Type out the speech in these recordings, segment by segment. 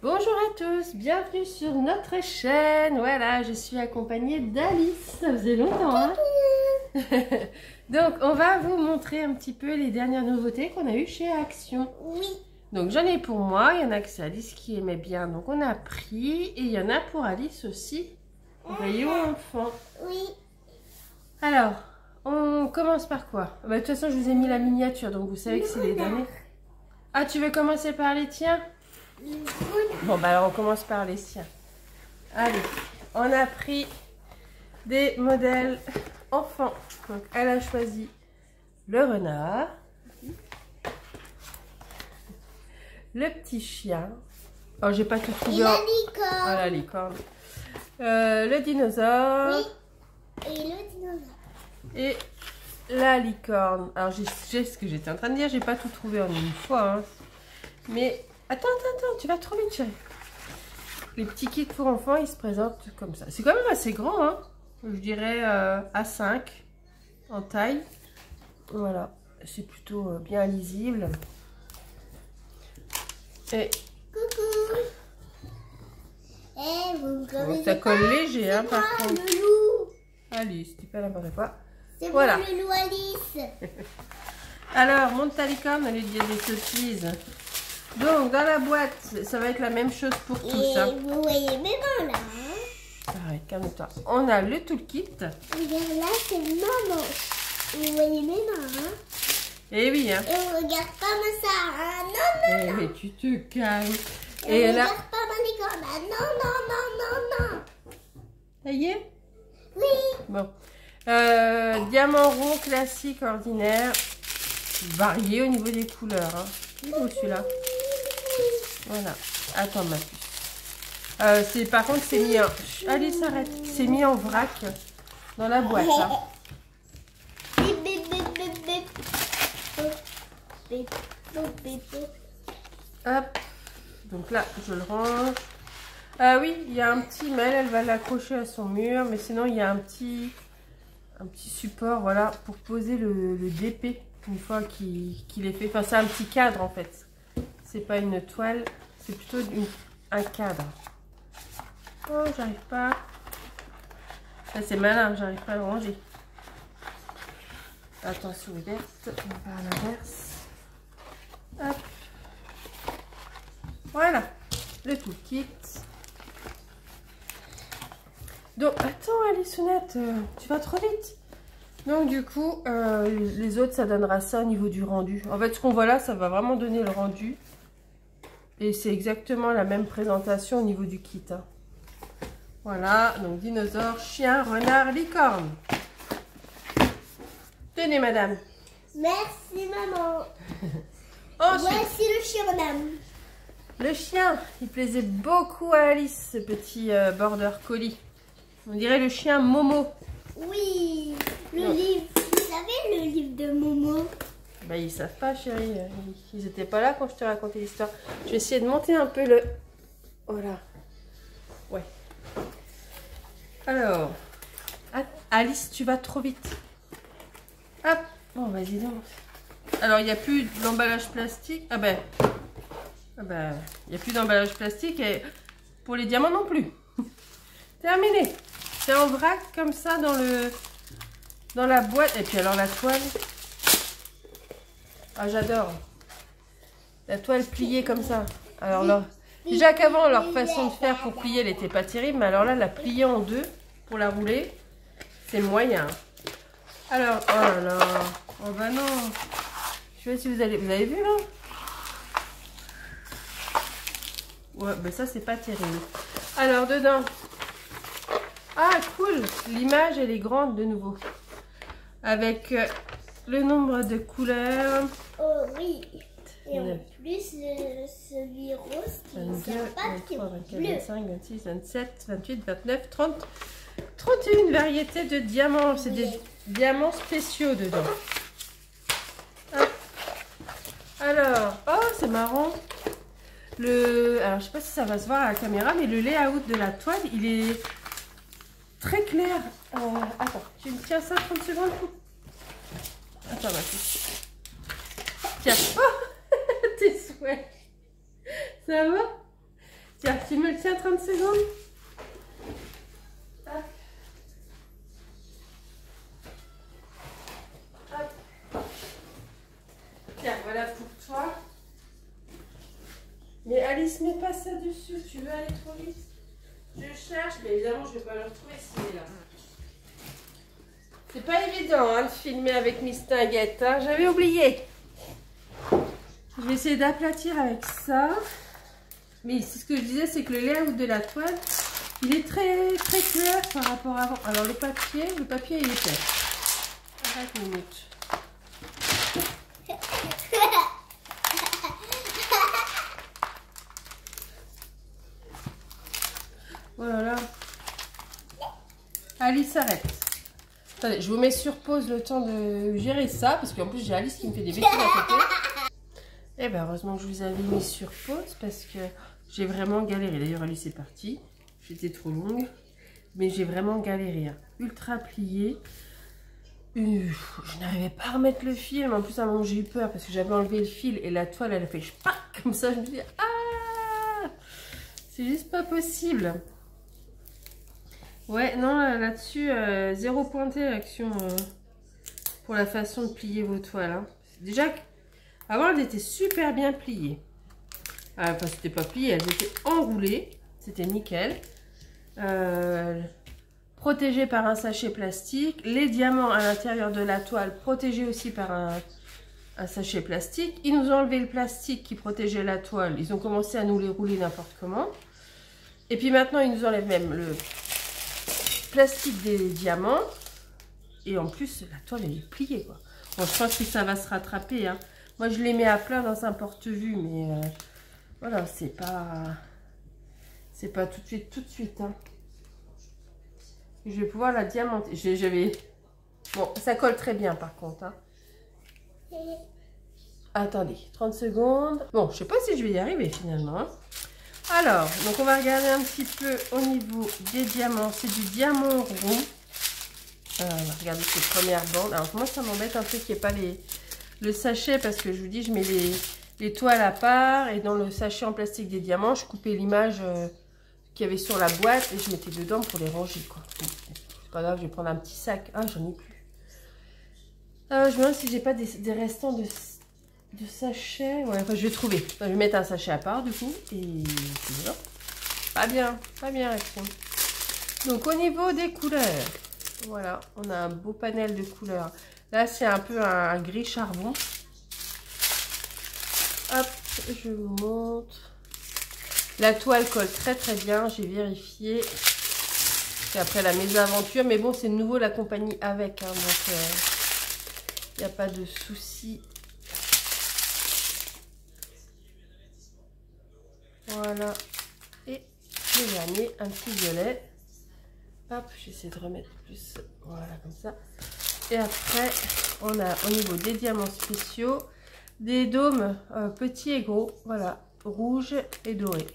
Bonjour à tous, bienvenue sur notre chaîne. Voilà, je suis accompagnée d'Alice. Ça faisait longtemps, hein? Donc, on va vous montrer un petit peu les dernières nouveautés qu'on a eues chez Action. Oui. Donc, j'en ai pour moi. Il y en a que c'est Alice qui aimait bien, donc on a pris. Et il y en a pour Alice aussi. Rayon enfant. Oui. Alors, on commence par quoi? De toute façon, je vous ai mis la miniature, donc vous savez que c'est les derniers. Ah, tu veux commencer par les tiens? Bon, bah alors on commence par les siens. Allez, on a pris des modèles enfants. Donc, elle a choisi le renard, le petit chien. Oh, j'ai pas tout trouvé. Et la licorne. Ah, la licorne. Le dinosaure. Oui. Et le dinosaure. Et la licorne. Alors, j'ai ce que j'étais en train de dire. J'ai pas tout trouvé en une fois. Hein. Mais attends, tu vas trop vite, chérie. Les petits kits pour enfants, ils se présentent comme ça. C'est quand même assez grand, hein. Je dirais A5 en taille. Voilà, c'est plutôt bien lisible. Et Coucou. Eh, vous bon, ça colle léger, hein, par contre. Le loup. Alice, tu fais n'importe quoi. C'est voilà. moi le loup Alice. Alors, monte ta licorne, elle lui dit des sottises. Donc, dans la boîte, ça va être la même chose pour tous. Et Hein. vous voyez mes mains là. Hein? Arrête, calme-toi. On a le toolkit. Regarde là, c'est maman. Vous voyez mes mains. Hein? Et oui, hein. Et on regarde comme ça. Hein? Non, non, non. Mais tu te calmes. Et on là, regarde pas ma licorne. Ah, non, non, non, non, non. ça y est? Oui. Bon. Diamant rond, classique, ordinaire. Varié au niveau des couleurs. Hein. Il est beau celui-là. Voilà. Attends ma puce. Par contre, c'est mis en... Allez, s'arrête. C'est mis en vrac dans la boîte. Hein. Bip, bip, bip, bip, bip. Bip, bip, bip, bip. Hop. Donc là, je le range. Oui, il y a un petit mail. Elle va l'accrocher à son mur. Mais sinon, il y a un petit support, voilà, pour poser le DP une fois qu'il est fait. Enfin, c'est un petit cadre en fait. C'est pas une toile, c'est plutôt un cadre. Oh, j'arrive pas. Ça, c'est malin, j'arrive pas à le ranger. Attention, ouverte. On va faire à l'inverse. Hop. Voilà, le toolkit. Donc, attends, Alisounette, tu vas trop vite. Donc, du coup, les autres, ça donnera ça au niveau du rendu. En fait, ce qu'on voit là, ça va vraiment donner le rendu. Et c'est exactement la même présentation au niveau du kit. Hein. Voilà, donc dinosaure, chien, renard, licorne. Tenez, madame. Merci, maman. Ensuite, Voici le chien, madame. le chien, il plaisait beaucoup à Alice, ce petit border collie. On dirait le chien Momo. Oui, le livre. Vous savez, le livre de Momo. Bah, ils savent pas, chérie. Ils étaient pas là quand je te racontais l'histoire. Je vais essayer de monter un peu le... Voilà. Ouais. Alors. Alice, tu vas trop vite. Hop. Bon, vas-y, donc. Alors, il n'y a plus d'emballage plastique. Ah ben. Il n'y a plus d'emballage plastique. Et pour les diamants non plus. Terminé. C'est en vrac comme ça dans la boîte. Et puis alors la toile. Ah, j'adore. La toile pliée comme ça. Alors là, déjà qu'avant, leur façon de faire pour plier, elle n'était pas terrible. Mais alors là, la plier en deux pour la rouler, c'est moyen. Alors, oh là là. Oh bah non. Je sais pas si vous avez vu là? Ouais, bah ça, c'est pas terrible. Alors, dedans. Ah, cool. L'image, elle est grande de nouveau. Avec le nombre de couleurs. Oh oui. Et en plus, celui rose qui est 22, sympa, qui est 23, 24, bleu. 25, 26, 27, 28, 29, 30, 31 variétés de diamants. C'est des diamants spéciaux dedans. Hop. Alors, oh, c'est marrant. Alors, je sais pas si ça va se voir à la caméra, mais le layout de la toile, il est très clair. Attends, tu me tiens ça 30 secondes. Attends, ma fille. Tiens. Oh, tes souhaits. Ça va? Tiens, tu me le tiens 30 secondes. Hop. Hop. Tiens, voilà pour toi. Mais Alice, mets pas ça dessus. Tu veux aller trop vite? Je cherche, mais évidemment, je vais pas le retrouver s'il est là. C'est pas évident hein, de filmer avec Mistinguette. Hein. J'avais oublié. Je vais essayer d'aplatir avec ça. Mais c'est ce que je disais, c'est que le layout de la toile, il est très clair par rapport à avant. Alors le papier il est épais. Arrête une minute. Voilà. Alice, arrête. Attendez, je vous mets sur pause le temps de gérer ça, parce qu'en plus j'ai Alice qui me fait des bêtises à côté. Et bien heureusement que je vous avais mis sur pause, parce que j'ai vraiment galéré. D'ailleurs Alice est partie, j'étais trop longue, mais j'ai vraiment galéré. Hein. Ultra plié. Je n'arrivais pas à remettre le fil, mais en plus à un moment j'ai eu peur, parce que j'avais enlevé le fil et la toile elle a fait ch'pac comme ça. Je me dis ah, c'est juste pas possible. Ouais, non, là-dessus, zéro pointé l'action pour la façon de plier vos toiles. Hein. Déjà, avant, elles étaient super bien pliées. Enfin, c'était pas plié, elles étaient enroulées. C'était nickel. Protégées par un sachet plastique. Les diamants à l'intérieur de la toile, protégés aussi par un sachet plastique. Ils nous ont enlevé le plastique qui protégeait la toile. Ils ont commencé à nous les rouler n'importe comment. Et puis maintenant, ils nous enlèvent même le plastique des diamants. Et en plus, la toile, elle est pliée, quoi. Bon, je pense que ça va se rattraper, hein. Moi, je les mets à plat dans un porte-vue, mais voilà, c'est pas tout de suite, hein. Je vais pouvoir la diamanter. Bon, ça colle très bien, par contre, hein. Attendez, 30 secondes. Bon, je sais pas si je vais y arriver, finalement, hein. Alors, donc on va regarder un petit peu au niveau des diamants. C'est du diamant rond. On va regarder ces premières bandes. Alors moi, ça m'embête un peu qu'il n'y ait pas le sachet, parce que je vous dis, je mets les toiles à part. Et dans le sachet en plastique des diamants, je coupais l'image qu'il y avait sur la boîte et je mettais dedans pour les ranger, quoi. C'est pas grave, je vais prendre un petit sac. Ah, j'en ai plus. Je me demande si j'ai pas des restants de sachets. Ouais, enfin, je vais trouver. Enfin, je vais mettre un sachet à part, du coup. Et c'est bien. Pas bien, action. Donc, au niveau des couleurs, voilà, on a un beau panel de couleurs. Là, c'est un peu un gris charbon. Hop, je vous montre. La toile colle très bien, j'ai vérifié. C'est après la mésaventure, mais bon, c'est de nouveau la compagnie avec, hein, donc il n'y a pas de souci. Voilà. Et le dernier, un petit violet. Hop, j'essaie de remettre plus. Voilà, comme ça. Et après, on a au niveau des diamants spéciaux, des dômes petits et gros. Voilà, rouge et doré.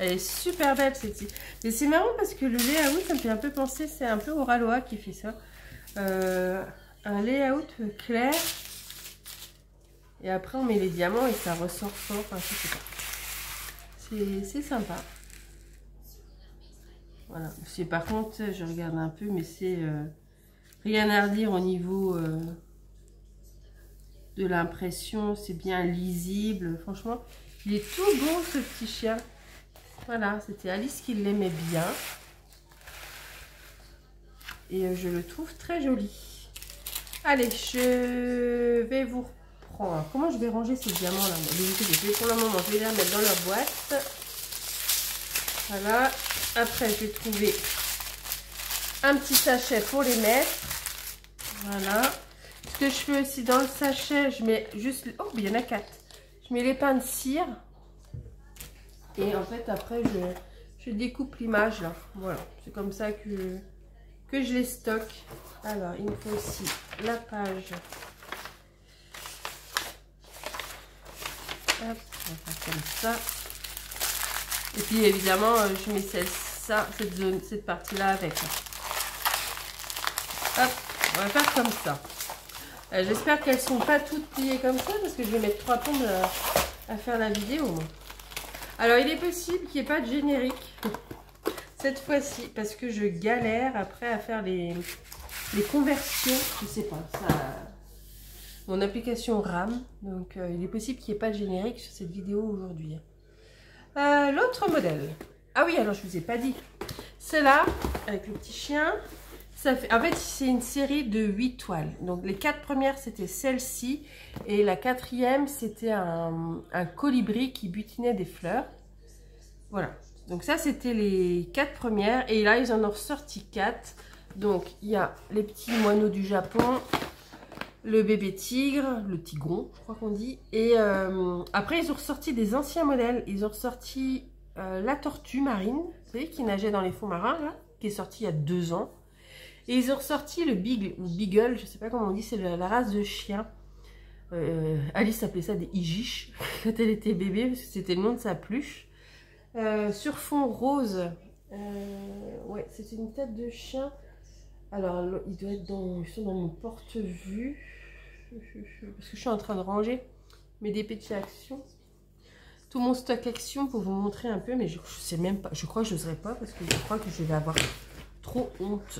Elle est super belle celle-ci. Mais c'est marrant parce que le layout, ça me fait un peu penser, c'est un peu Oraloa qui fait ça. Un layout clair. Et après, on met les diamants et ça ressort fort. Enfin, je sais pas. C'est sympa. Voilà. Par contre, je regarde un peu, mais c'est rien à redire au niveau de l'impression. C'est bien lisible. Franchement, il est tout beau ce petit chien. Voilà, c'était Alice qui l'aimait bien. Et je le trouve très joli. Allez, je vais vous reprendre. Comment je vais ranger ces diamants là? Pour le moment, je vais les remettre dans leur boîte. Voilà. Après, je vais trouver un petit sachet pour les mettre. Voilà. Ce que je fais aussi dans le sachet, je mets juste... Oh, il y en a 4. Je mets les pains de cire. Et en fait, après, je découpe l'image là. Voilà, c'est comme ça que je les stocke. Alors, il me faut aussi la page. Hop, on va faire comme ça. Et puis, évidemment, je mets cette partie-là avec. Hop, on va faire comme ça. J'espère qu'elles ne sont pas toutes pliées comme ça, parce que je vais mettre 3 plombes à faire la vidéo. Alors, il est possible qu'il n'y ait pas de générique cette fois-ci, parce que je galère après à faire les conversions. Je sais pas, ça... Mon application rame, donc il est possible qu'il n'y ait pas de générique sur cette vidéo aujourd'hui. L'autre modèle. Ah oui, alors je vous ai pas dit. Celle-là, avec le petit chien, ça fait... En fait, c'est une série de 8 toiles. Donc les 4 premières, c'était celle-ci. Et la 4e, c'était un colibri qui butinait des fleurs. Voilà. Donc ça, c'était les 4 premières. Et là, ils en ont ressorti 4. Donc, il y a les petits moineaux du Japon, le bébé tigre, le tigron, je crois qu'on dit. Et après, ils ont ressorti des anciens modèles. Ils ont ressorti la tortue marine, vous savez, qui nageait dans les fonds marins, là, qui est sortie il y a 2 ans. Et ils ont ressorti le beagle, ou beagle, je sais pas comment on dit, c'est la race de chien. Alice appelait ça des igiches quand elle était bébé, parce que c'était le nom de sa peluche. Sur fond rose, ouais, c'était une tête de chien. Alors, il doit être ils sont dans mon porte-vue. Parce que je suis en train de ranger mes dépêchés Action. Tout mon stock Action pour vous montrer un peu. Mais je sais même pas. Je crois que je n'oserais pas parce que je crois que je vais avoir trop honte.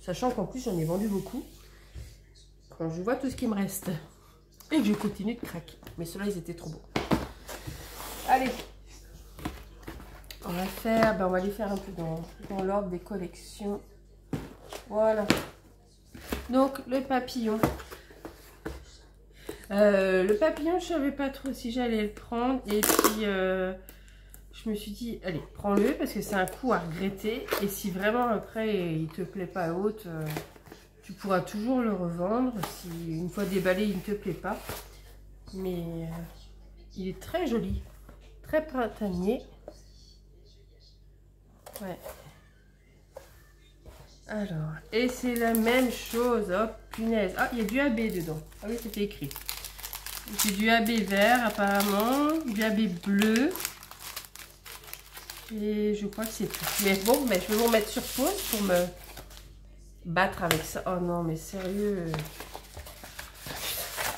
Sachant qu'en plus, j'en ai vendu beaucoup. Quand je vois tout ce qui me reste. Et que je continue de craquer. Mais ceux-là, ils étaient trop beaux. Allez. On va faire... Ben, on va les faire un peu dans l'ordre des collections. Voilà. Donc, le papillon. Le papillon, je savais pas trop si j'allais le prendre. Et puis, je me suis dit, allez, prends-le parce que c'est un coup à regretter. Et si vraiment après, il te plaît pas haute, tu pourras toujours le revendre. Si une fois déballé, il ne te plaît pas. Mais il est très joli. Très printanier. Ouais. Alors, et c'est la même chose. Oh, punaise. Ah, il y a du AB dedans. Ah oui, c'était écrit. J'ai du AB vert, apparemment. Du AB bleu. Et je crois que c'est tout. Mais bon, mais je vais vous mettre sur pause pour me battre avec ça. Oh non, mais sérieux.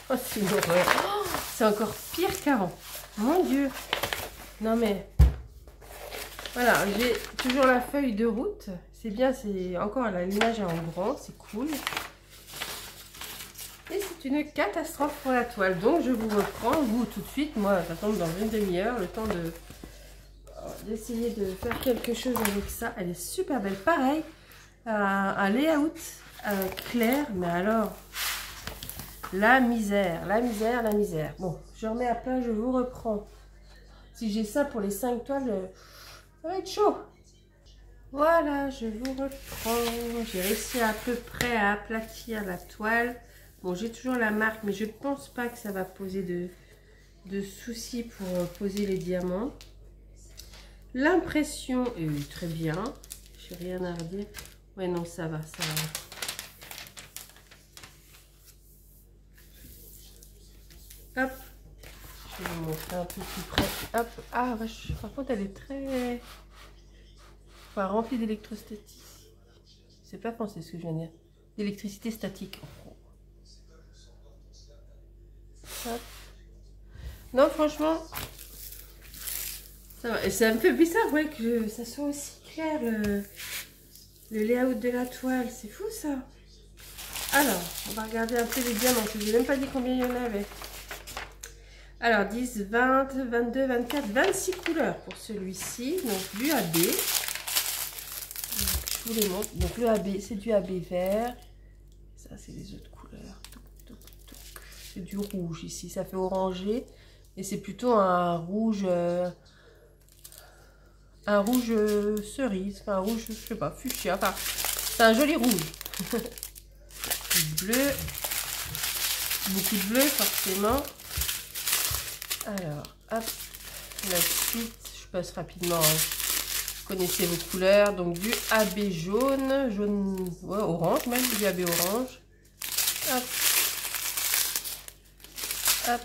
Oh, c'est une horreur. Oh, c'est encore pire qu'avant. Mon Dieu. Non, mais... Voilà, j'ai toujours la feuille de route. C'est bien, c'est encore l'image est en grand, c'est cool. Et c'est une catastrophe pour la toile. Donc je vous reprends, vous tout de suite. Moi, ça tombe dans une demi-heure, le temps d'essayer de faire quelque chose avec ça. Elle est super belle. Pareil, un layout clair, mais alors, la misère, la misère, la misère. Bon, je remets à plat, je vous reprends. Si j'ai ça pour les 5 toiles, ça va être chaud. Voilà, je vous reprends. J'ai réussi à peu près à aplatir la toile. Bon, j'ai toujours la marque, mais je pense pas que ça va poser de soucis pour poser les diamants. L'impression est très bien. J'ai rien à redire. Ouais, non, ça va, ça va. Hop. Je vais vous montrer un peu plus près. Hop. Ah, vache. Par contre, elle est très... Enfin, remplie d'électrostatique. C'est pas français ce que je viens de dire. D'électricité statique. Hop. Non, franchement, ça va. Et ça me fait bizarre, ouais, que ça soit aussi clair le layout de la toile. C'est fou ça. Alors, on va regarder un peu les diamants. Je ne vous ai même pas dit combien il y en avait. Alors, 10, 20, 22, 24, 26 couleurs pour celui-ci. Donc, du AB. Je vous les montre. Donc, le AB, c'est du AB vert. Ça, c'est les autres couleurs. C'est du rouge ici. Ça fait orangé. Et c'est plutôt un rouge cerise. Enfin, un rouge, je sais pas, fuchsia. Enfin, c'est un joli rouge. Bleu. Beaucoup de bleu, forcément. Alors, hop. La suite, je passe rapidement. Vous connaissez vos couleurs. Donc, du AB jaune. Jaune, ouais, orange même. Du AB orange. Hop. Hop.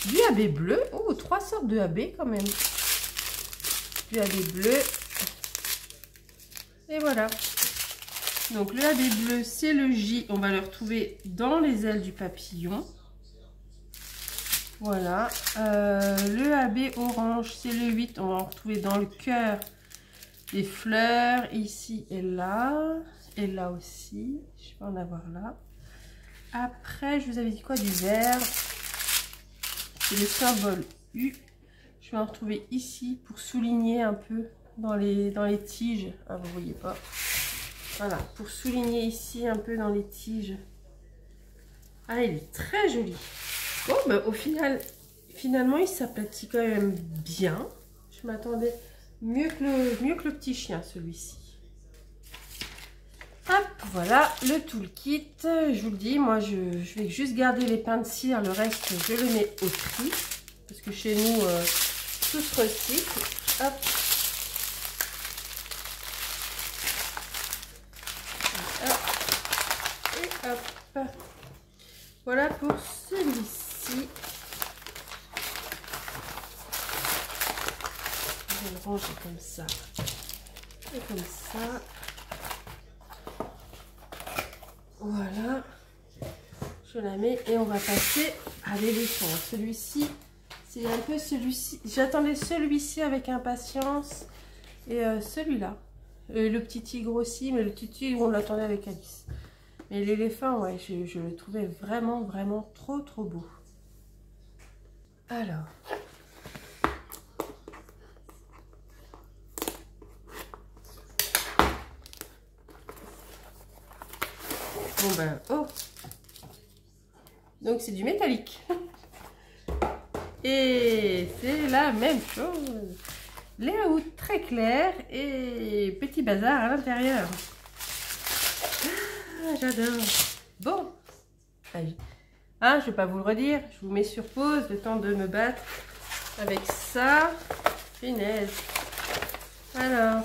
Du AB bleu. Oh, 3 sortes de AB quand même. Du AB bleu. Et voilà. Donc le AB bleu, c'est le J. On va le retrouver dans les ailes du papillon. Voilà. Le AB orange, c'est le 8. On va en retrouver dans le cœur des fleurs, ici et là. Et là aussi. Je vais en avoir là. Après, je vous avais dit quoi? Du vert. C'est le symbole U. Je vais en retrouver ici pour souligner un peu dans les tiges. Ah, vous voyez pas. Voilà, pour souligner ici un peu dans les tiges. Ah, il est très joli. Bon, ben, au final, finalement, il s'aplatit quand même bien. Je m'attendais mieux que le petit chien, celui-ci. Hop, voilà le toolkit. Je vous le dis, moi, je vais juste garder les pains de cire. Le reste, je le mets au tri. Parce que chez nous, tout se recycle. Hop. Et hop. Voilà pour celui-ci. Je vais le ranger comme ça. Et comme ça. Voilà. Je la mets et on va passer à l'éléphant. Celui-ci, c'est un peu celui-ci. J'attendais celui-ci avec impatience. Et celui-là. Le petit tigre aussi, mais le petit tigre, on l'attendait avec Alice. Mais l'éléphant, ouais, je le trouvais vraiment, vraiment trop beau. Alors. Bon ben, oh. Donc c'est du métallique. Et c'est la même chose. Layout très clair et petit bazar à l'intérieur. Ah, j'adore. Bon. Ah, je vais pas vous le redire. Je vous mets sur pause le temps de me battre avec ça. Finesse. Alors.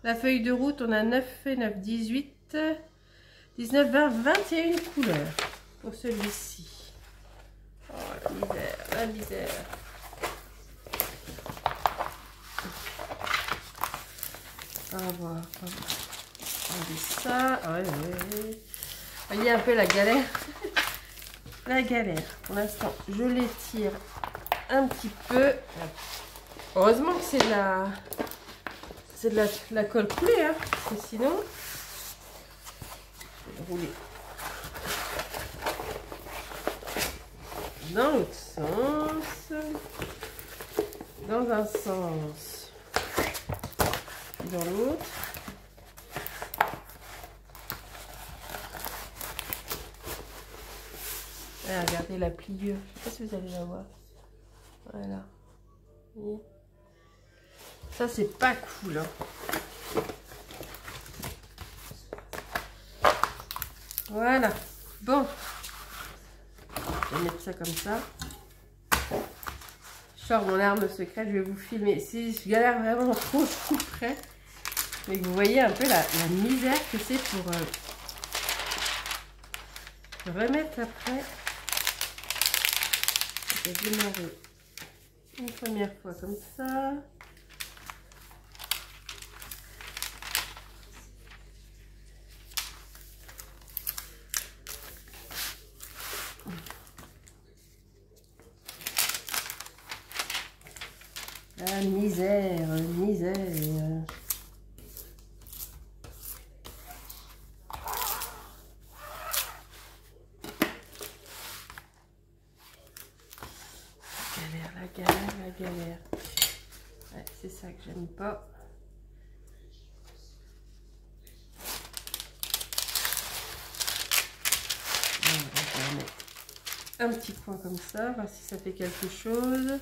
La feuille de route, on a 9 et 9, 18, 19, 20, 21 couleurs pour celui-ci. Oh, la misère, la misère. On va voir. On dit ça. Ouais, ouais. Voyez un peu la galère. La galère. Pour l'instant, je l'étire un petit peu. Heureusement que c'est de la colle coulée, hein, parce que sinon, je vais rouler dans l'autre sens, dans un sens, dans l'autre. Ah, regardez la pliure, je ne sais pas si vous allez la voir. Voilà. Et ça, c'est pas cool, hein. Voilà. Bon. Je vais mettre ça comme ça. Je sors mon arme secrète. Je vais vous filmer. Si je galère vraiment trop près. Mais vous voyez un peu la misère que c'est pour remettre après. Je vais démarrer une première fois comme ça. La misère, misère. La galère. Ouais, c'est ça que j'aime pas. On va mettre un petit coin comme ça, voir si ça fait quelque chose.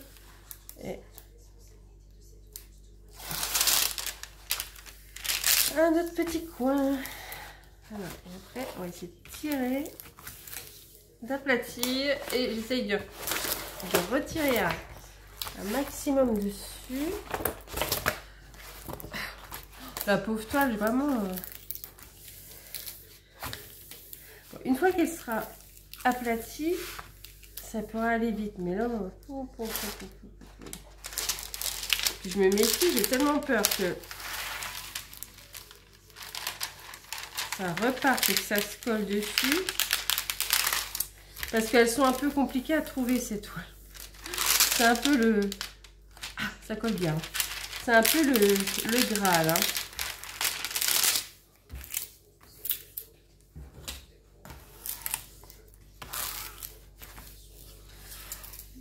Et un autre petit coin. Alors, et après, on va essayer de tirer, d'aplatir et j'essaye de retirer un maximum dessus. La pauvre toile, vraiment. Bon, une fois qu'elle sera aplatie, ça pourra aller vite. Mais là, puis je me méfie, j'ai tellement peur que ça reparte et que ça se colle dessus. Parce qu'elles sont un peu compliquées à trouver, ces toiles. C'est un peu le... Ah, ça colle bien. C'est un peu le Graal. Hein.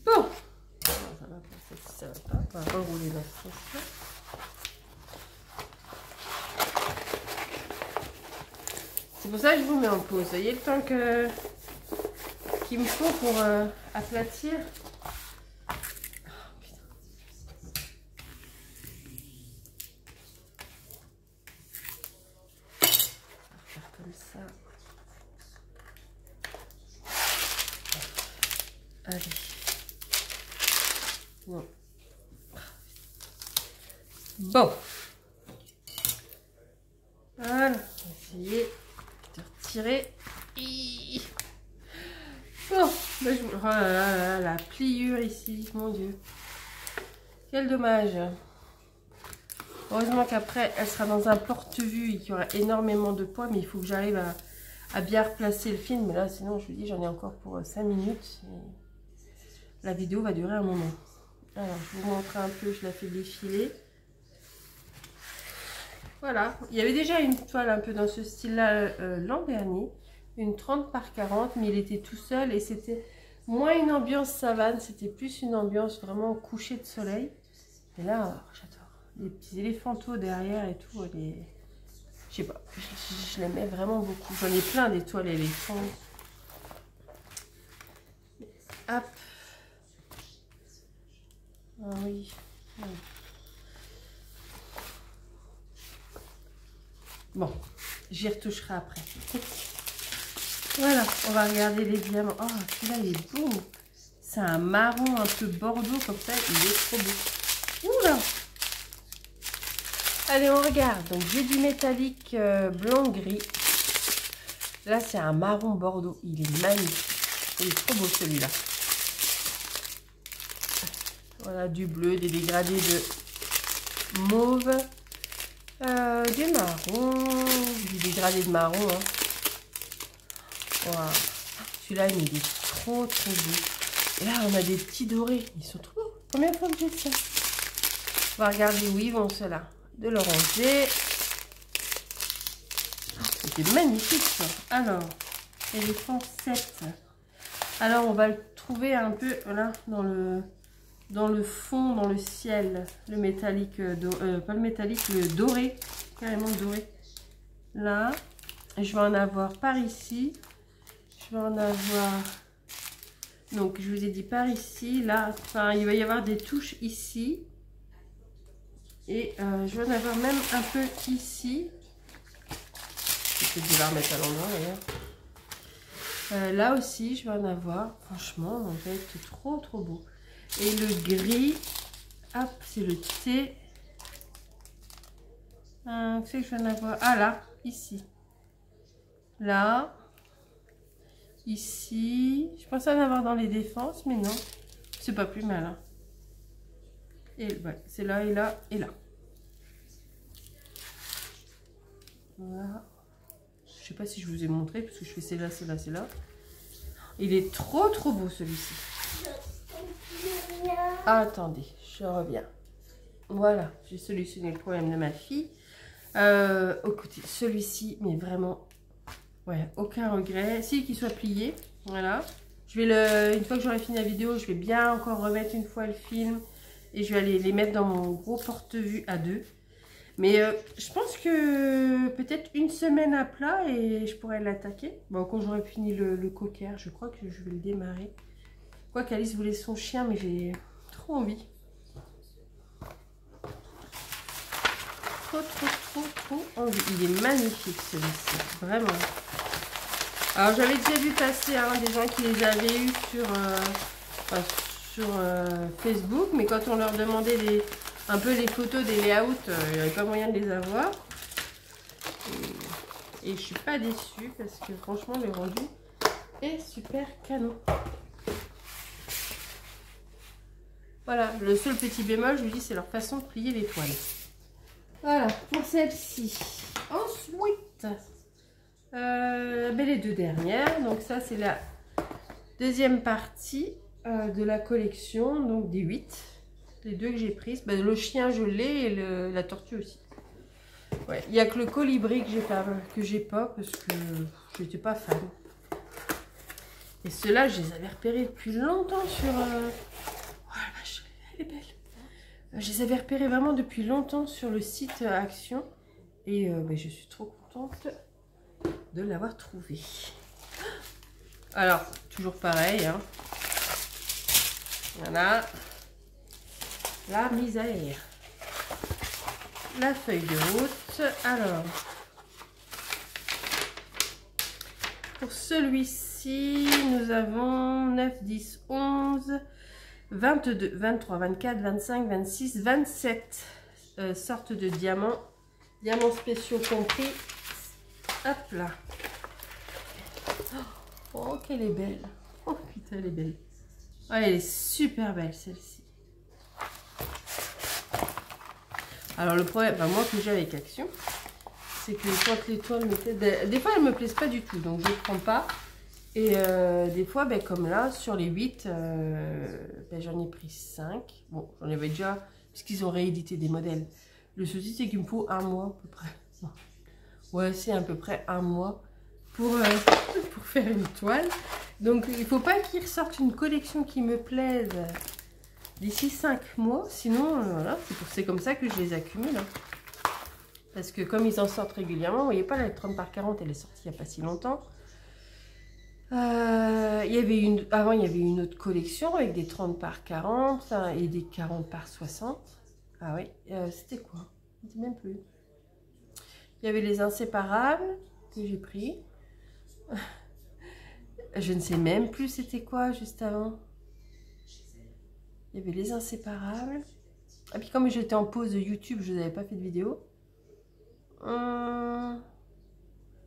Bon. Ça va pas. On va rerouler dans ce sens-là. C'est pour ça que je vous mets en pause. Vous voyez le temps qu'il me faut pour aplatir. Allez. Bon. Bon. Voilà. On va essayer de retirer. Bon. Oh là là, la pliure ici. Mon Dieu. Quel dommage. Heureusement qu'après, elle sera dans un porte-vue et qu'il y aura énormément de poids. Mais il faut que j'arrive à bien replacer le film. Mais là, sinon, je vous dis, j'en ai encore pour 5 minutes. La vidéo va durer un moment. Alors, je vous montre un peu, je la fais défiler. Voilà. Il y avait déjà une toile un peu dans ce style-là l'an dernier. Une 30 par 40, mais il était tout seul et c'était moins une ambiance savane. C'était plus une ambiance vraiment coucher de soleil. Et là, j'adore. Les petits éléphantos derrière et tout. Je sais pas, je les mets vraiment beaucoup. J'en ai plein des toiles éléphants. Hop. Ah oui. Bon, j'y retoucherai après. Voilà, on va regarder les diamants. Oh, celui-là, il est beau. C'est un marron un peu bordeaux comme ça. Il est trop beau. Oula. Allez, on regarde. Donc, j'ai du métallique blanc-gris. Là, c'est un marron bordeaux. Il est magnifique. Il est trop beau, celui-là. Voilà, du bleu, des dégradés de mauve, du marron, du dégradé de marron. Hein. Wow. Celui-là, il est trop, trop beau. Et là, on a des petits dorés. Ils sont trop beaux. Combien de fois que j'ai ça? On va regarder où ils vont, ceux-là. De l'oranger. C'était magnifique, ça. Alors, éléphant 7. Alors, on va le trouver un peu, voilà, dans le fond, dans le ciel, le métallique, pas le métallique, le doré, carrément doré. Là, je vais en avoir par ici. Je vais en avoir, donc je vous ai dit par ici, là, enfin il va y avoir des touches ici. Et je vais en avoir même un peu ici. Je vais la remettre à l'endroit d'ailleurs. Là aussi, je vais en avoir. Franchement, en fait, c'est trop trop beau. Et le gris, hop, c'est le thé. C'est que je vais en avoir. Ah là, ici. Là. Ici. Je pensais en avoir dans les défenses, mais non. C'est pas plus mal. Hein. Et ouais, c'est là et là et là. Voilà. Je sais pas si je vous ai montré, parce que je fais c'est là, c'est là, c'est là. Il est trop trop beau celui-ci. Attendez, je reviens. Voilà, j'ai solutionné le problème de ma fille. Écoutez, celui-ci, mais vraiment, ouais, aucun regret. Si, qu'il soit plié, voilà. Je vais une fois que j'aurai fini la vidéo, je vais bien encore remettre une fois le film. Et je vais aller les mettre dans mon gros porte-vue à 2. Mais je pense que peut-être une semaine à plat et je pourrais l'attaquer. Bon, quand j'aurai fini le cocker, je crois que je vais le démarrer. Quoi qu'Alice voulait son chien, mais j'ai trop envie. Trop envie. Il est magnifique celui-ci, vraiment. Alors j'avais déjà vu passer hein, des gens qui les avaient eu sur Facebook, mais quand on leur demandait un peu les photos des layouts, il n'y avait pas moyen de les avoir. Et je suis pas déçue parce que franchement le rendu est super canon. Voilà, le seul petit bémol, je vous dis, c'est leur façon de plier les toiles. Voilà, pour celle-ci. Ensuite, les deux dernières. Donc ça, c'est Deuxième partie de la collection, donc des 8. Les 2 que j'ai prises. Ben, le chien, je l'ai et la tortue aussi. Ouais, il n'y a que le colibri que j'ai pas parce que je n'étais pas fan. Et ceux-là, je les avais repérés depuis longtemps sur... Oh la vache, elle est belle. Je les avais repérés vraiment depuis longtemps sur le site Action. Et ben, je suis trop contente de l'avoir trouvé. Alors, toujours pareil. Hein. Voilà. La misère. La feuille de route. Alors, pour celui-ci, nous avons 9, 10, 11, 22, 23, 24, 25, 26, 27 sortes de diamants. Diamants spéciaux compris. Hop là. Oh, qu'elle est belle. Oh, putain, elle est belle. Oh, elle est super belle, celle-ci. Alors, le problème, moi, que j'ai avec Action, c'est que quand les toiles me plaisent... Des fois, elles ne me plaisent pas du tout, donc je ne prends pas. Et des fois, ben, comme là, sur les 8, ben, j'en ai pris 5. Bon, j'en avais déjà, puisqu'ils ont réédité des modèles. Le souci, c'est qu'il me faut un mois à peu près. Ouais, c'est à peu près un mois pour faire une toile. Donc, il ne faut pas qu'ils ressortent une collection qui me plaise d'ici 5 mois. Sinon, voilà, c'est comme ça que je les accumule. Hein. Parce que comme ils en sortent régulièrement, vous voyez pas, la 30 par 40, elle est sortie il n'y a pas si longtemps. Avant, il y avait une autre collection avec des 30 par 40 et des 40 par 60. Ah oui, c'était quoi? Je ne sais même plus. Il y avait les inséparables que j'ai pris. Je ne sais même plus c'était quoi juste avant. Il y avait les inséparables. Et puis comme j'étais en pause de YouTube, je n'avais pas fait de vidéo. Je ne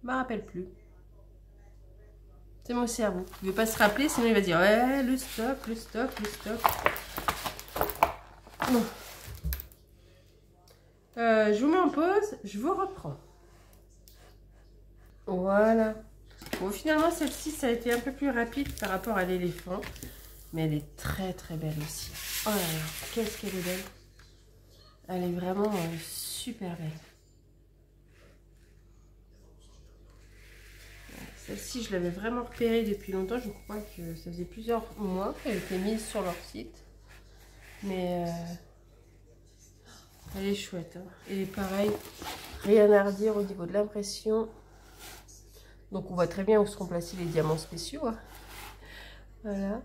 me rappelle plus. C'est mon cerveau. Il ne veut pas se rappeler, sinon il va dire ouais, le stock. Bon. Je vous mets en pause, je vous reprends. Voilà. Bon, finalement, celle-ci, ça a été un peu plus rapide par rapport à l'éléphant. Mais elle est très très belle aussi. Oh là là, qu'est-ce qu'elle est belle. Elle est vraiment super belle. Celle-ci, je l'avais vraiment repérée depuis longtemps. Je crois que ça faisait plusieurs mois qu'elle était mise sur leur site. Mais elle est chouette. Hein. Et pareil, rien à redire au niveau de l'impression. Donc on voit très bien où seront placés les diamants spéciaux. Hein. Voilà.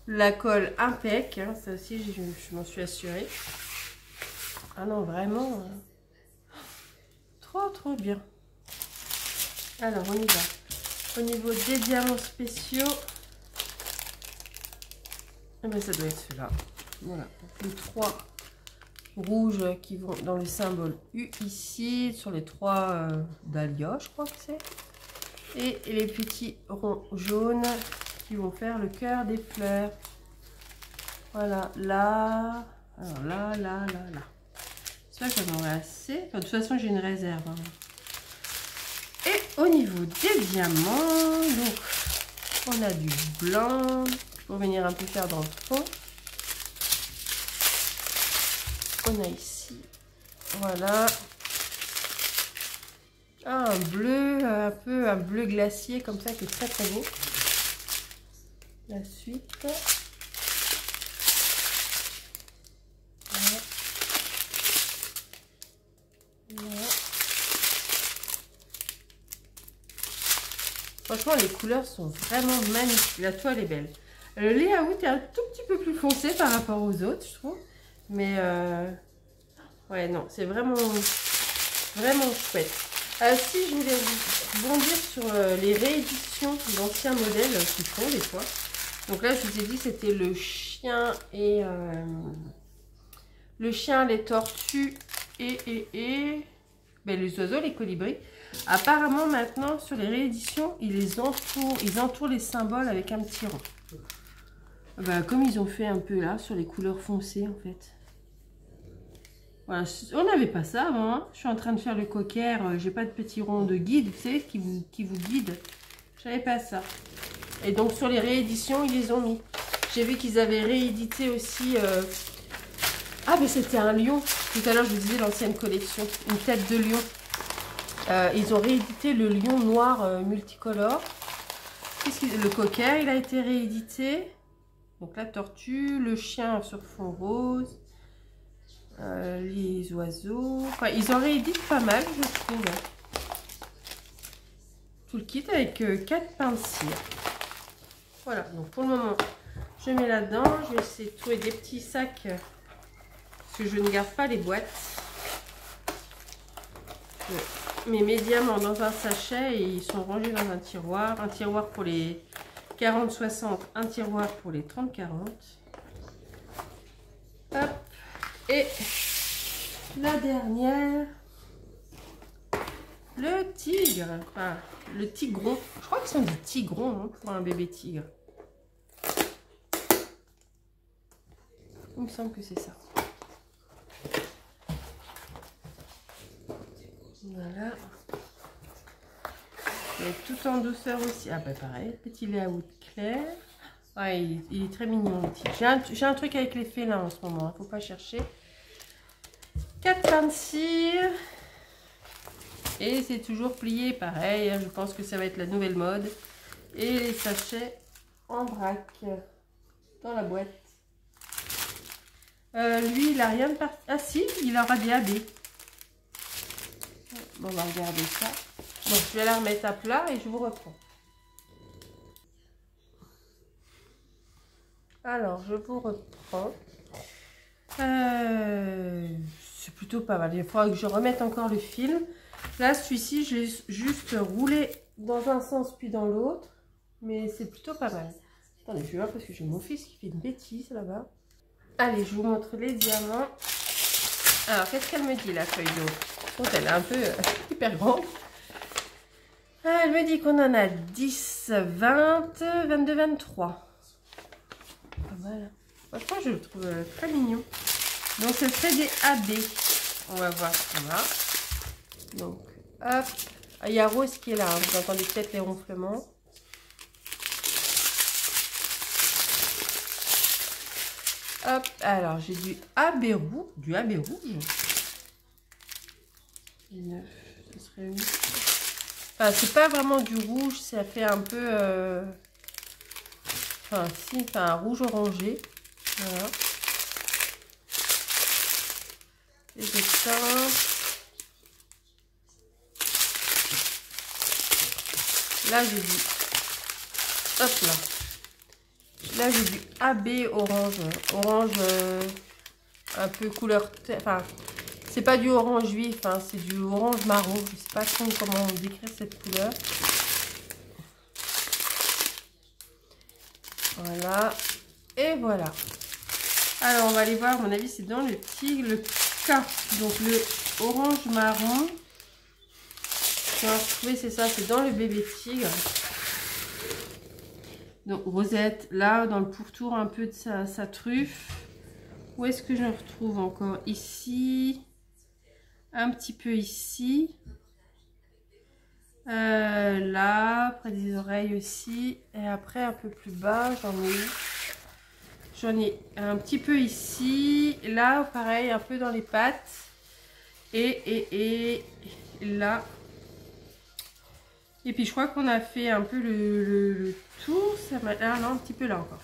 La colle impec. Hein. Ça aussi, je m'en suis assurée. Ah non, vraiment. Trop bien. Alors, on y va. Au niveau des diamants spéciaux, eh ben, ça doit être ceux-là. Voilà. Donc, les 3 rouges qui vont dans le symbole U ici, sur les 3 dahlias, je crois que c'est. Et les petits ronds jaunes qui vont faire le cœur des fleurs. Voilà. Là. Alors là. J'espère que j'en aurai assez. Enfin, de toute façon, j'ai une réserve. Hein. Et au niveau des diamants, donc on a du blanc pour venir un peu faire dans le fond. On a ici, voilà, un bleu, un bleu glacier comme ça qui est très beau. La suite. Voilà. Voilà. Franchement, les couleurs sont vraiment magnifiques. La toile est belle. Le layout est un tout petit peu plus foncé par rapport aux autres, je trouve. Mais, ouais, non, c'est vraiment chouette. Si je voulais rebondir sur les rééditions d'anciens modèles qu'ils font des fois. Donc là, je vous ai dit, c'était le chien et les tortues et ben, les oiseaux, les colibris. Apparemment, maintenant, sur les rééditions, ils entourent les symboles avec un petit rond. Ben, comme ils ont fait un peu là, sur les couleurs foncées, en fait. Voilà, on n'avait pas ça avant. Hein. Je suis en train de faire le cocker. J'ai pas de petit rond de guide, vous savez, qui vous guide. Je n'avais pas ça. Et donc sur les rééditions, ils les ont mis. J'ai vu qu'ils avaient réédité aussi... Ah, mais c'était un lion. Tout à l'heure, je vous disais l'ancienne collection. Une tête de lion. Ils ont réédité le lion noir multicolore. Le coquin, il a été réédité. Donc la tortue, le chien sur fond rose. Les oiseaux. Enfin, ils en rééditent pas mal, je trouve. Tout le kit avec 4 pains de cire. Voilà, donc pour le moment, je mets là-dedans. Je vais essayer de trouver des petits sacs. Parce que je ne garde pas les boîtes. Je mets mes diamants dans un sachet et ils sont rangés dans un tiroir. Un tiroir pour les 40-60, un tiroir pour les 30-40. Hop. Et la dernière, le tigre. Enfin, le tigron. Je crois qu'ils sont des tigrons hein, pour un bébé tigre. Il me semble que c'est ça. Voilà. Et tout en douceur aussi. Ah bah pareil, petit layout clair. Ouais, il est très mignon le tigre. J'ai un truc avec les félins en ce moment, faut pas chercher. 4 pains de cire. Et c'est toujours plié pareil. Je pense que ça va être la nouvelle mode. Et les sachets en vrac dans la boîte. Lui, il a rien de parti. Ah si, il aura des AB. Bon, on va regarder ça. Bon, je vais la remettre à plat et je vous reprends. Alors, je vous reprends. C'est plutôt pas mal. Il faudra que je remette encore le film. Là, celui-ci, je l'ai juste roulé dans un sens puis dans l'autre. Mais c'est plutôt pas mal. Attendez, je vais voir parce que j'ai mon fils qui fait une bêtise là-bas. Allez, je vous montre les diamants. Alors, qu'est-ce qu'elle me dit, la feuille d'eau? Donc, elle est un peu hyper grande. Elle me dit qu'on en a 10, 20, 22, 23. Voilà. Franchement, je le trouve très mignon. Donc, ce serait des AB. On va voir ça. Donc, hop. Ah, il y a Rose qui est là. Hein. Vous entendez peut-être les ronflements. Hop. Alors, j'ai du AB rouge. Du AB rouge. 9, ce serait 8. Enfin, c'est pas vraiment du rouge. Ça fait un peu... Enfin, si, enfin, un rouge orangé. Voilà. Et de ça. Là, j'ai du... Hop là. Là, j'ai du AB orange. Orange un peu couleur... Enfin, c'est pas du orange vif, hein, c'est du orange marron. Je sais pas trop comment décrire cette couleur. Voilà. Et voilà. Alors, on va aller voir. À mon avis, c'est dans le tigre, le K. Donc, le orange marron. Je vais retrouver, c'est ça, c'est dans le bébé tigre. Donc, Rosette, là, dans le pourtour un peu de sa truffe. Où est-ce que je le retrouve encore? Ici. Un petit peu ici. Là, près des oreilles aussi. Et après, un peu plus bas, j'en ai un petit peu ici. Là, pareil, un peu dans les pattes. Et là. Et puis, je crois qu'on a fait un peu le tour. Ça m'a... Ah non, un petit peu là encore.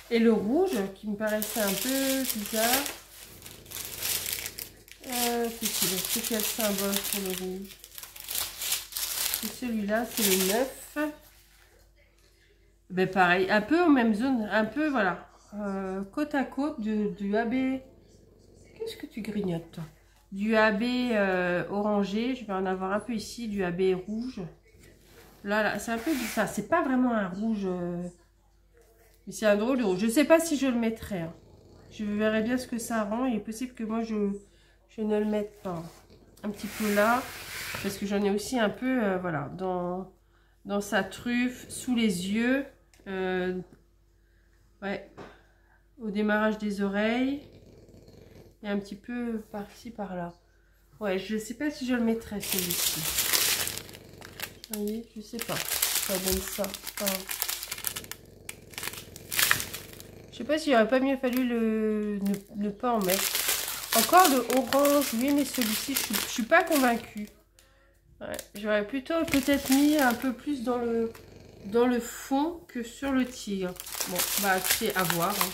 Et le rouge, qui me paraissait un peu bizarre. C'est quel symbole pour le rouge? Celui-là, c'est le 9. Ben pareil, un peu en même zone, un peu, voilà. Côte à côte du AB. Qu'est-ce que tu grignotes, toi? Du AB orangé. Je vais en avoir un peu ici, du AB rouge. Là, c'est un peu bizarre. C'est pas vraiment un rouge. Mais c'est un drôle de rouge. Je sais pas si je le mettrai. Hein. Je verrai bien ce que ça rend. Il est possible que moi, je ne le mette pas. Un petit peu là. Parce que j'en ai aussi un peu, voilà, dans sa truffe, sous les yeux. Ouais. Au démarrage des oreilles. Et un petit peu par-ci, par-là. Ouais, je sais pas si je le mettrai celui-ci. Vous voyez, je sais pas. Ça donne ça. Enfin, Je sais pas s'il aurait pas mieux fallu ne pas en mettre. Encore le orange, oui, mais celui-ci, je suis pas convaincue. Ouais, j'aurais plutôt peut-être mis un peu plus dans le fond que sur le tigre. Bon, bah c'est à voir. Hein.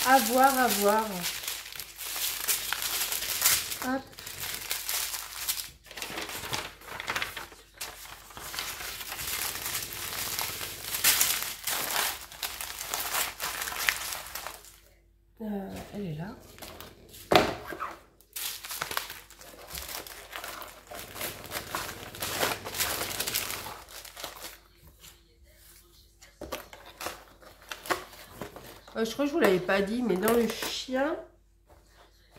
À voir, à voir. Hop. Elle est là. Je crois que je vous l'avais pas dit, mais dans le chien,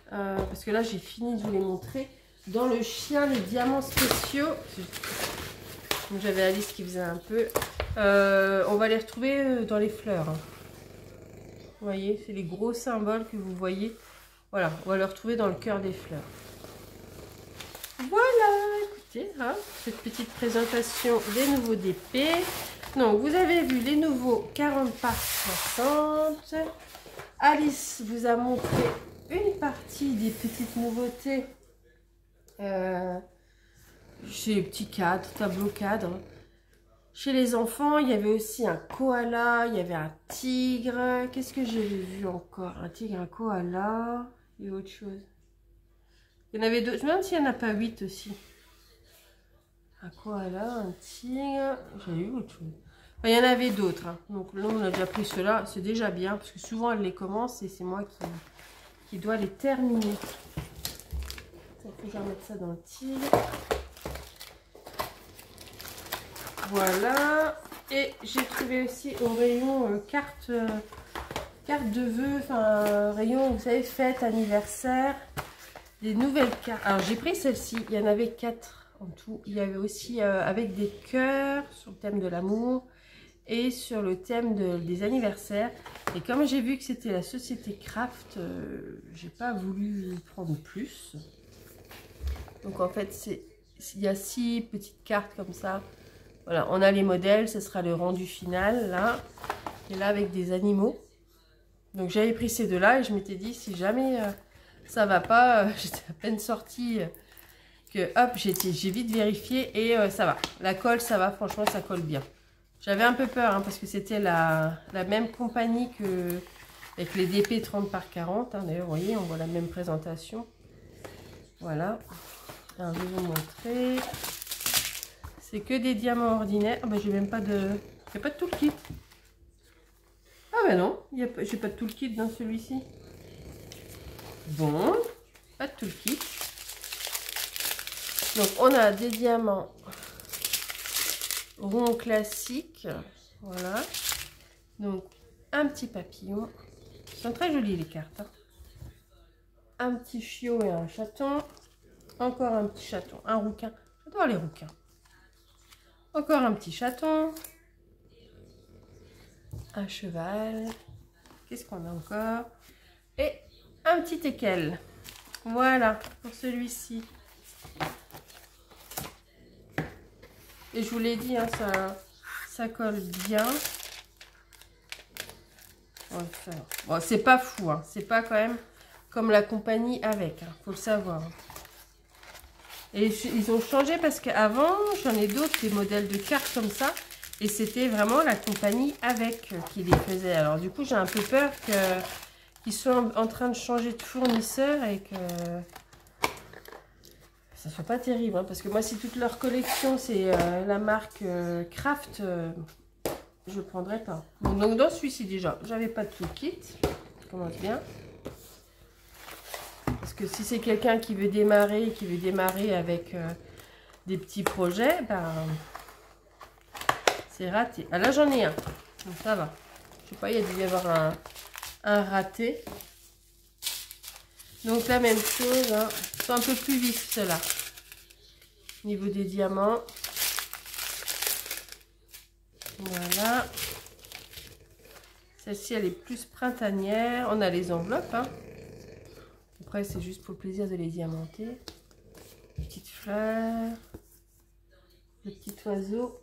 parce que là j'ai fini de vous les montrer, dans le chien, les diamants spéciaux, donc j'avais Alice qui faisait un peu, on va les retrouver dans les fleurs. Hein. Vous voyez, c'est les gros symboles que vous voyez. Voilà, on va les retrouver dans le cœur des fleurs. Voilà, écoutez, hein, cette petite présentation des nouveaux DP. Donc, vous avez vu les nouveaux 40 par 60. Alice vous a montré une partie des petites nouveautés. Chez les petits cadres, tableau cadre. Chez les enfants, il y avait aussi un koala, il y avait un tigre. Qu'est-ce que j'ai vu encore? Un tigre, un koala et autre chose. Il y en avait d'autres. Je me demande s'il n'y en a pas 8 aussi. Un koala, un tigre. J'ai eu autre chose. Enfin, il y en avait d'autres. Hein. Donc là, on a déjà pris ceux-là. C'est déjà bien parce que souvent, elle les commence et c'est moi qui dois les terminer. Il faut que je remette ça dans le tigre. Voilà, et j'ai trouvé aussi au rayon carte de vœux, enfin rayon, vous savez, fête, anniversaire, des nouvelles cartes. Alors j'ai pris celle-ci, il y en avait 4 en tout. Il y avait aussi avec des cœurs sur le thème de l'amour et sur le thème des anniversaires. Et comme j'ai vu que c'était la société Craft, j'ai pas voulu prendre plus. Donc en fait, il y a 6 petites cartes comme ça. Voilà, on a les modèles, ce sera le rendu final, là. Et là, avec des animaux. Donc, j'avais pris ces deux-là et je m'étais dit, si jamais ça va pas, j'étais à peine sortie, que hop, j'ai vite vérifié et ça va. La colle, ça va, franchement, ça colle bien. J'avais un peu peur, hein, parce que c'était la même compagnie que avec les DP 30 par 40. Hein. D'ailleurs, vous voyez, on voit la même présentation. Voilà. Alors, je vais vous montrer. C'est que des diamants ordinaires. Ah ben, j'ai même pas de... Il n'y a pas de toolkit. Ah ben non, j'ai pas de toolkit dans celui-ci. Bon, pas de toolkit. Donc on a des diamants ronds classiques. Voilà. Donc un petit papillon. Ils sont très jolies les cartes. Hein. Un petit chiot et un chaton. Encore un petit chaton. Un rouquin. J'adore les rouquins. Encore un petit chaton. Un cheval. Qu'est-ce qu'on a encore? Et un petit teckel. Voilà, pour celui-ci. Et je vous l'ai dit, hein, ça colle bien. Bon, c'est pas fou, hein. C'est pas quand même comme la compagnie avec, hein, faut le savoir. Et ils ont changé parce qu'avant, j'en ai d'autres, des modèles de cartes comme ça. Et c'était vraiment la compagnie avec qui les faisait. Alors du coup, j'ai un peu peur qu'ils soient en train de changer de fournisseur et que ça soit pas terrible. Hein, parce que moi, si toute leur collection, c'est la marque Craft, je ne prendrais pas. Donc dans celui-ci déjà, j'avais pas de toolkit. Ça commence bien. Parce que si c'est quelqu'un qui veut démarrer avec des petits projets, ben... c'est raté. Ah là, j'en ai un. Donc, ça va. Je sais pas, il y a dû y avoir un raté. Donc, la même chose. Hein. Ils sont un peu plus vifs, ceux-là. Au niveau des diamants. Voilà. Celle-ci, elle est plus printanière. On a les enveloppes. Hein. Après, c'est juste pour le plaisir de les diamanter. Petite fleur. Le petit oiseau.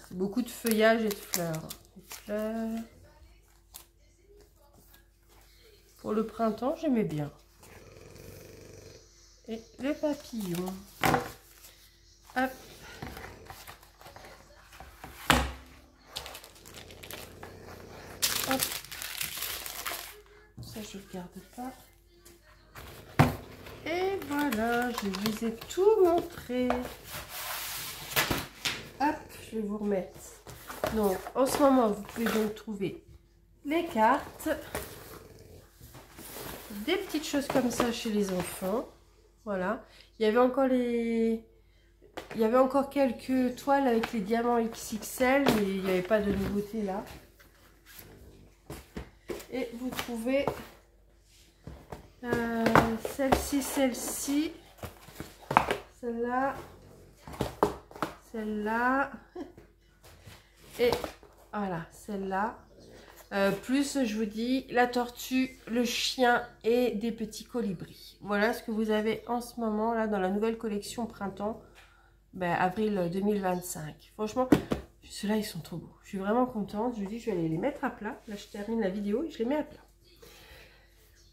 C'est beaucoup de feuillage et de fleurs. Des fleurs. Pour le printemps, j'aimais bien. Et les papillons. Hop. Hop. Ça, je ne le garde pas. Et voilà, je vous ai tout montré. Hop, je vais vous remettre. Donc, en ce moment, vous pouvez donc trouver les cartes. Des petites choses comme ça chez les enfants. Voilà. Il y avait encore quelques toiles avec les diamants XXL, mais il n'y avait pas de nouveauté là. Et vous trouvez celle-ci, celle-là, celle-là, et voilà, celle-là. Plus, je vous dis, la tortue, le chien et des petits colibris. Voilà ce que vous avez en ce moment, là, dans la nouvelle collection printemps, avril 2025. Franchement, ceux-là, ils sont trop beaux. Je suis vraiment contente. Je vous dis, je vais aller les mettre à plat. Là, je termine la vidéo et je les mets à plat.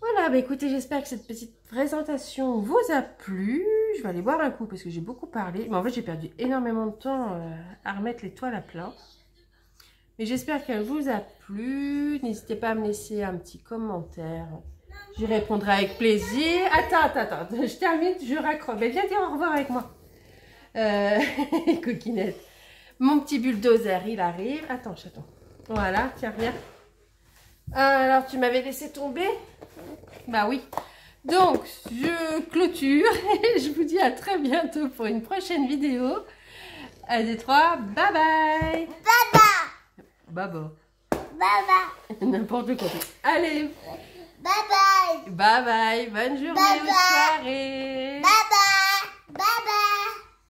Voilà, écoutez, j'espère que cette petite présentation vous a plu. Je vais aller boire un coup parce que j'ai beaucoup parlé. Mais en fait, j'ai perdu énormément de temps à remettre les toiles à plat. Mais j'espère qu'elle vous a plu. N'hésitez pas à me laisser un petit commentaire. J'y répondrai avec plaisir. Attends. Je termine, je raccroche. Mais viens dire au revoir avec moi. Coquinette. Mon petit bulldozer, il arrive. Attends, chaton. Voilà, tiens, viens. Alors, tu m'avais laissé tomber? Bah oui. Donc, je clôture. Et je vous dis à très bientôt pour une prochaine vidéo. 1, 2, 3. Bye bye. Baba. N'importe quoi. Allez. Bye bye. Bye bye. Bonne journée ou soirée. Bye.